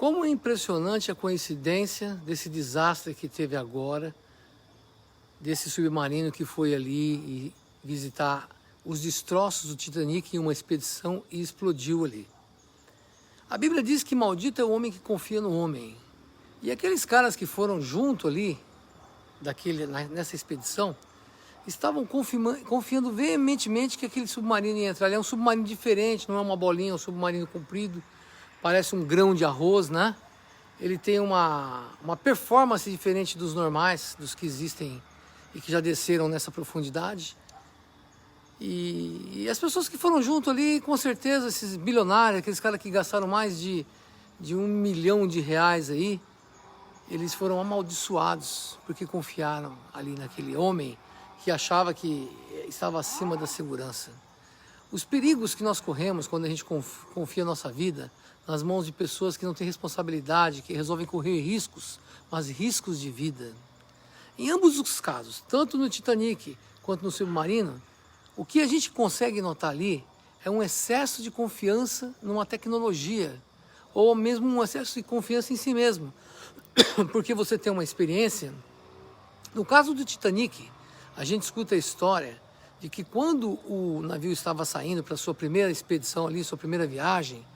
Como é impressionante a coincidência desse desastre que teve agora, desse submarino que foi ali e visitar os destroços do Titanic em uma expedição e explodiu ali. A Bíblia diz que maldito é o homem que confia no homem. E aqueles caras que foram junto ali, nessa expedição, estavam confiando veementemente que aquele submarino ia entrar ali. É um submarino diferente, não é uma bolinha, é um submarino comprido, parece um grão de arroz, né? Ele tem uma performance diferente dos normais, dos que existem e que já desceram nessa profundidade. E as pessoas que foram junto ali, com certeza, esses bilionários, aqueles caras que gastaram mais de R$ 1 milhão aí, eles foram amaldiçoados porque confiaram ali naquele homem que achava que estava acima da segurança. Os perigos que nós corremos quando a gente confia a nossa vida nas mãos de pessoas que não têm responsabilidade, que resolvem correr riscos, mas riscos de vida. Em ambos os casos, tanto no Titanic quanto no submarino, o que a gente consegue notar ali é um excesso de confiança numa tecnologia, ou mesmo um excesso de confiança em si mesmo, porque você tem uma experiência. No caso do Titanic, a gente escuta a história de que quando o navio estava saindo para sua primeira expedição ali, sua primeira viagem,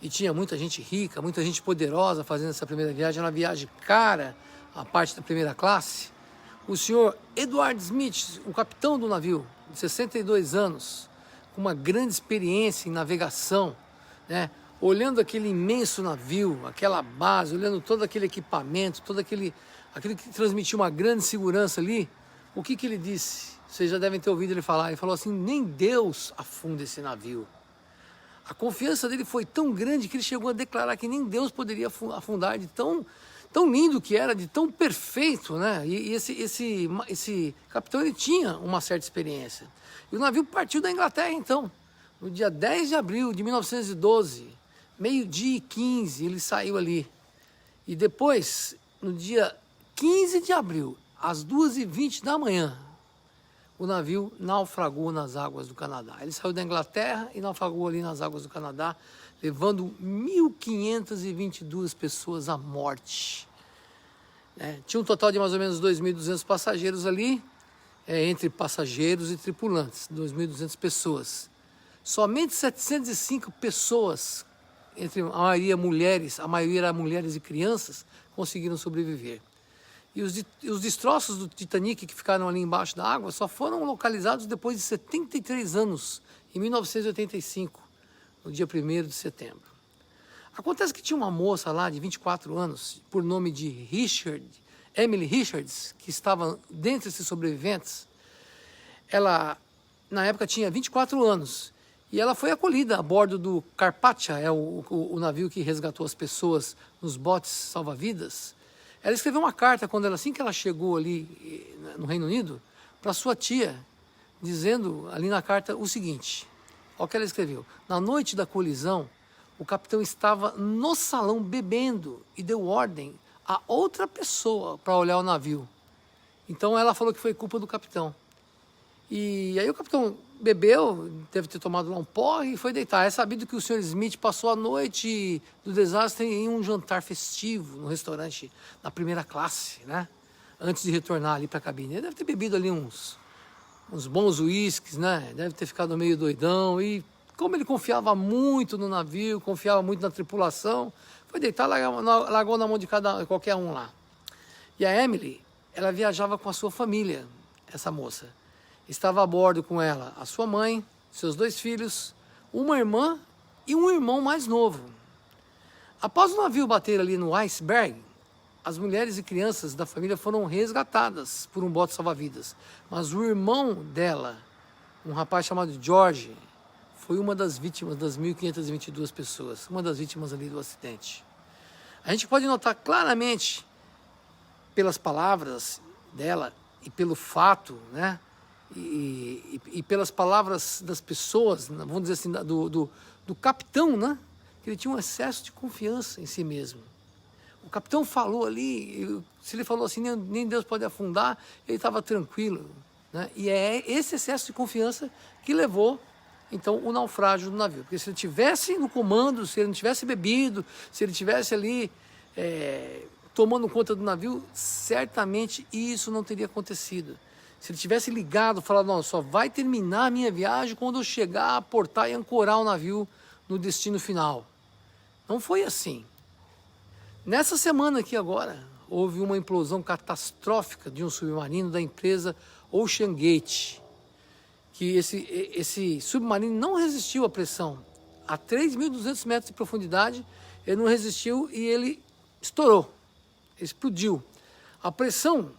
e tinha muita gente rica, muita gente poderosa fazendo essa primeira viagem, era uma viagem cara, a parte da primeira classe, o senhor Edward Smith, o capitão do navio, de 62 anos, com uma grande experiência em navegação, né? Olhando aquele imenso navio, aquela base, olhando todo aquele equipamento, aquilo que transmitia uma grande segurança ali, o que ele disse? Vocês já devem ter ouvido ele falar. Ele falou assim: nem Deus afunda esse navio. A confiança dele foi tão grande que ele chegou a declarar que nem Deus poderia afundar, de tão lindo que era, de tão perfeito, né? E esse capitão, ele tinha uma certa experiência. E o navio partiu da Inglaterra, então, no dia 10 de abril de 1912, meio-dia e 15, ele saiu ali. E depois, no dia 15 de abril, às 2h20 da manhã, o navio naufragou nas águas do Canadá. Ele saiu da Inglaterra e naufragou ali nas águas do Canadá, levando 1.522 pessoas à morte. Tinha um total de mais ou menos 2.200 passageiros ali, entre passageiros e tripulantes, 2.200 pessoas. Somente 705 pessoas, entre a maioria era mulheres e crianças, conseguiram sobreviver. E os destroços do Titanic que ficaram ali embaixo da água só foram localizados depois de 73 anos, em 1985, no dia 1º de setembro. Acontece que tinha uma moça lá de 24 anos, por nome de Emily Richards, que estava dentre esses sobreviventes. Ela, na época, tinha 24 anos e ela foi acolhida a bordo do Carpathia, o navio que resgatou as pessoas nos botes salva-vidas. Ela escreveu uma carta assim que ela chegou ali no Reino Unido, para sua tia, dizendo ali na carta o seguinte: olha o que ela escreveu: na noite da colisão, o capitão estava no salão bebendo e deu ordem a outra pessoa para olhar o navio. Então ela falou que foi culpa do capitão. E aí o capitão bebeu, deve ter tomado lá um porre e foi deitar. É sabido que o Sr. Smith passou a noite do desastre em um jantar festivo no restaurante na primeira classe, né? Antes de retornar ali para a cabine. Ele deve ter bebido ali uns bons uísques, né? Deve ter ficado meio doidão. E como ele confiava muito no navio, confiava muito na tripulação, foi deitar, largou na mão de qualquer um lá. E a Emily, ela viajava com a sua família, essa moça. Estava a bordo com ela a sua mãe, seus 2 filhos, uma irmã e um irmão mais novo. Após o navio bater ali no iceberg, as mulheres e crianças da família foram resgatadas por um bote salva-vidas. Mas o irmão dela, um rapaz chamado George, foi uma das vítimas das 1.522 pessoas, uma das vítimas ali do acidente. A gente pode notar claramente, pelas palavras dela e pelo fato, né? E pelas palavras das pessoas, vamos dizer assim, do capitão, né? Que ele tinha um excesso de confiança em si mesmo. O capitão falou ali, se ele falou assim, nem Deus pode afundar, ele estava tranquilo, né? E é esse excesso de confiança que levou então o naufrágio do navio. Porque se ele tivesse no comando, se ele não tivesse bebido, se ele tivesse ali tomando conta do navio, certamente isso não teria acontecido. Se ele tivesse ligado, falado, não, só vai terminar a minha viagem quando eu chegar a portar e ancorar o navio no destino final. Não foi assim. Nessa semana aqui agora, houve uma implosão catastrófica de um submarino da empresa OceanGate, que esse submarino não resistiu à pressão. A 3.200 metros de profundidade, ele não resistiu e ele estourou, explodiu. A pressão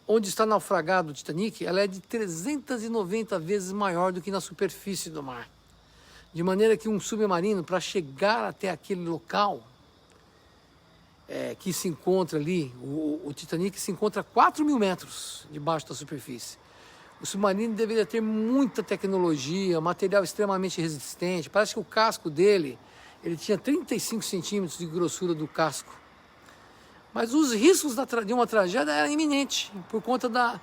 onde está naufragado o Titanic, ela é de 390 vezes maior do que na superfície do mar. De maneira que um submarino, para chegar até aquele local que se encontra ali, o Titanic se encontra a 4.000 metros debaixo da superfície. O submarino deveria ter muita tecnologia, material extremamente resistente. Parece que o casco dele, ele tinha 35 centímetros de grossura do casco. Mas os riscos de uma tragédia eram iminentes, por conta da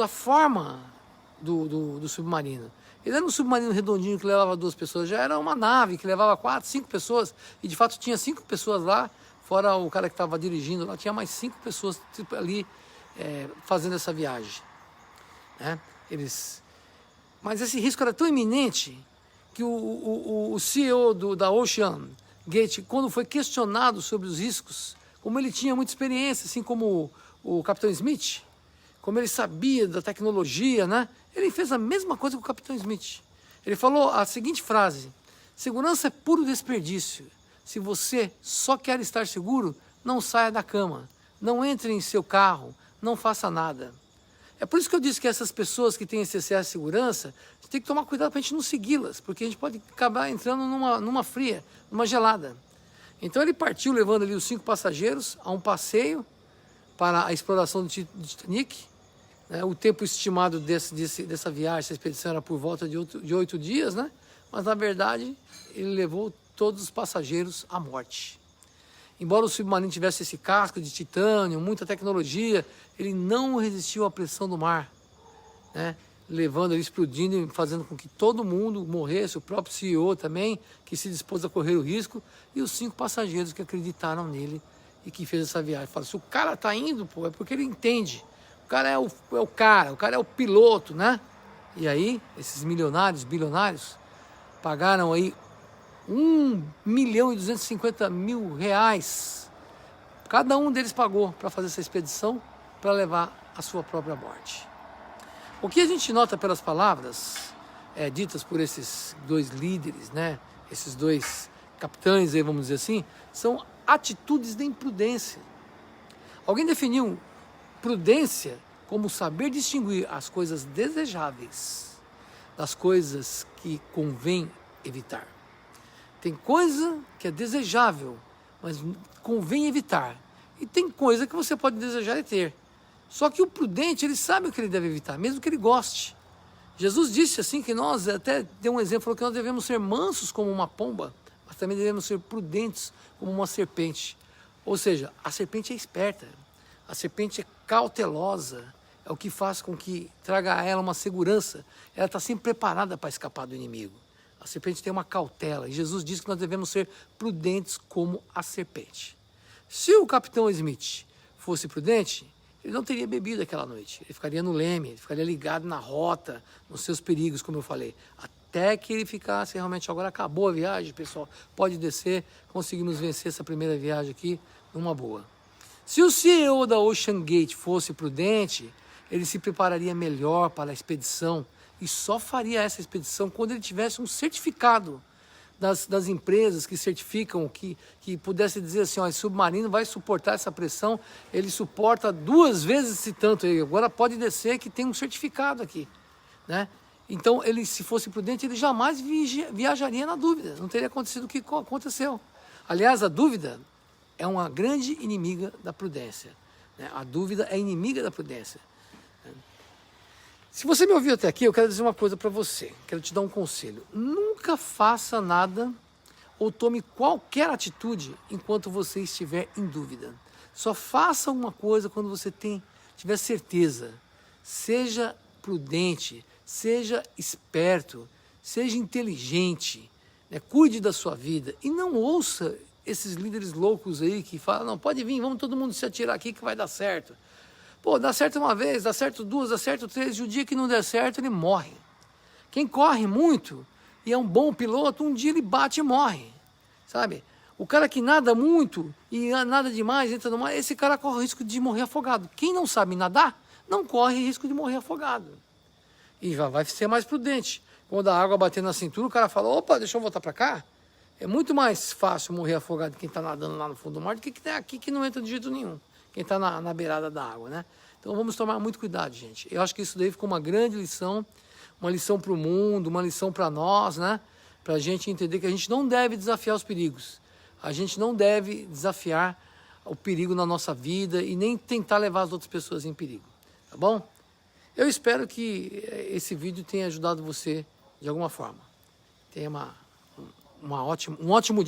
forma do submarino. Ele era um submarino redondinho que levava 2 pessoas, já era uma nave que levava 4, 5 pessoas, e de fato tinha 5 pessoas lá, fora o cara que estava dirigindo lá, tinha mais 5 pessoas ali fazendo essa viagem. Né? Mas esse risco era tão iminente que o CEO da OceanGate, quando foi questionado sobre os riscos, como ele tinha muita experiência, assim como o Capitão Smith, como ele sabia da tecnologia, né? Ele fez a mesma coisa que o Capitão Smith. Ele falou a seguinte frase: segurança é puro desperdício. Se você só quer estar seguro, não saia da cama, não entre em seu carro, não faça nada. É por isso que eu disse que essas pessoas que têm esse excesso de segurança, a gente tem que tomar cuidado para a gente não segui-las, porque a gente pode acabar entrando numa fria, numa gelada. Então ele partiu levando ali os 5 passageiros a um passeio para a exploração do Titanic. O tempo estimado dessa viagem, essa expedição, era por volta de 8 dias, né? Mas na verdade ele levou todos os passageiros à morte. Embora o submarino tivesse esse casco de titânio, muita tecnologia, ele não resistiu à pressão do mar, né? Levando ele, explodindo e fazendo com que todo mundo morresse, o próprio CEO também, que se dispôs a correr o risco, e os 5 passageiros que acreditaram nele e que fez essa viagem. Fala, se o cara está indo, pô, é porque ele entende. O cara é o cara é o piloto, né? E aí, esses milionários, bilionários, pagaram aí R$1.250.000. Cada um deles pagou para fazer essa expedição, para levar a sua própria morte. O que a gente nota pelas palavras ditas por esses 2 líderes, né? Esses 2 capitães, aí, vamos dizer assim, são atitudes de imprudência. Alguém definiu prudência como saber distinguir as coisas desejáveis das coisas que convém evitar. Tem coisa que é desejável, mas convém evitar. E tem coisa que você pode desejar e ter. Só que o prudente, ele sabe o que ele deve evitar, mesmo que ele goste. Jesus disse assim que nós, até deu um exemplo, falou que nós devemos ser mansos como uma pomba, mas também devemos ser prudentes como uma serpente. Ou seja, a serpente é esperta, a serpente é cautelosa, é o que faz com que traga a ela uma segurança. Ela está sempre preparada para escapar do inimigo. A serpente tem uma cautela, e Jesus disse que nós devemos ser prudentes como a serpente. Se o capitão Smith fosse prudente, ele não teria bebido aquela noite, ele ficaria no leme, ele ficaria ligado na rota, nos seus perigos, como eu falei, até que ele ficasse realmente, agora acabou a viagem, pessoal, pode descer, conseguimos vencer essa primeira viagem aqui numa boa. Se o CEO da OceanGate fosse prudente, ele se prepararia melhor para a expedição e só faria essa expedição quando ele tivesse um certificado das empresas que certificam, que pudesse dizer assim, ó, esse submarino vai suportar essa pressão, ele suporta 2 vezes esse tanto, agora pode descer que tem um certificado aqui, né? Então, ele, se fosse prudente, ele jamais viajaria na dúvida, não teria acontecido o que aconteceu. Aliás, a dúvida é uma grande inimiga da prudência, né? A dúvida é inimiga da prudência. Se você me ouviu até aqui, eu quero dizer uma coisa para você, quero te dar um conselho. Nunca faça nada ou tome qualquer atitude enquanto você estiver em dúvida. Só faça uma coisa quando você tiver certeza. Seja prudente, seja esperto, seja inteligente, né? Cuide da sua vida e não ouça esses líderes loucos aí que falam, não, pode vir, vamos todo mundo se atirar aqui que vai dar certo. Pô, dá certo uma vez, dá certo duas, dá certo três, e o dia que não der certo, ele morre. Quem corre muito e é um bom piloto, um dia ele bate e morre, sabe? O cara que nada muito e nada demais, entra no mar, esse cara corre o risco de morrer afogado. Quem não sabe nadar, não corre risco de morrer afogado. E já vai ser mais prudente. Quando a água bater na cintura, o cara fala, opa, deixa eu voltar para cá. É muito mais fácil morrer afogado quem está nadando lá no fundo do mar do que quem está aqui que não entra de jeito nenhum. Quem está na beirada da água, né? Então vamos tomar muito cuidado, gente. Eu acho que isso daí ficou uma grande lição, uma lição para o mundo, uma lição para nós, né? Para a gente entender que a gente não deve desafiar os perigos. A gente não deve desafiar o perigo na nossa vida e nem tentar levar as outras pessoas em perigo, tá bom? Eu espero que esse vídeo tenha ajudado você de alguma forma. Tenha um ótimo dia.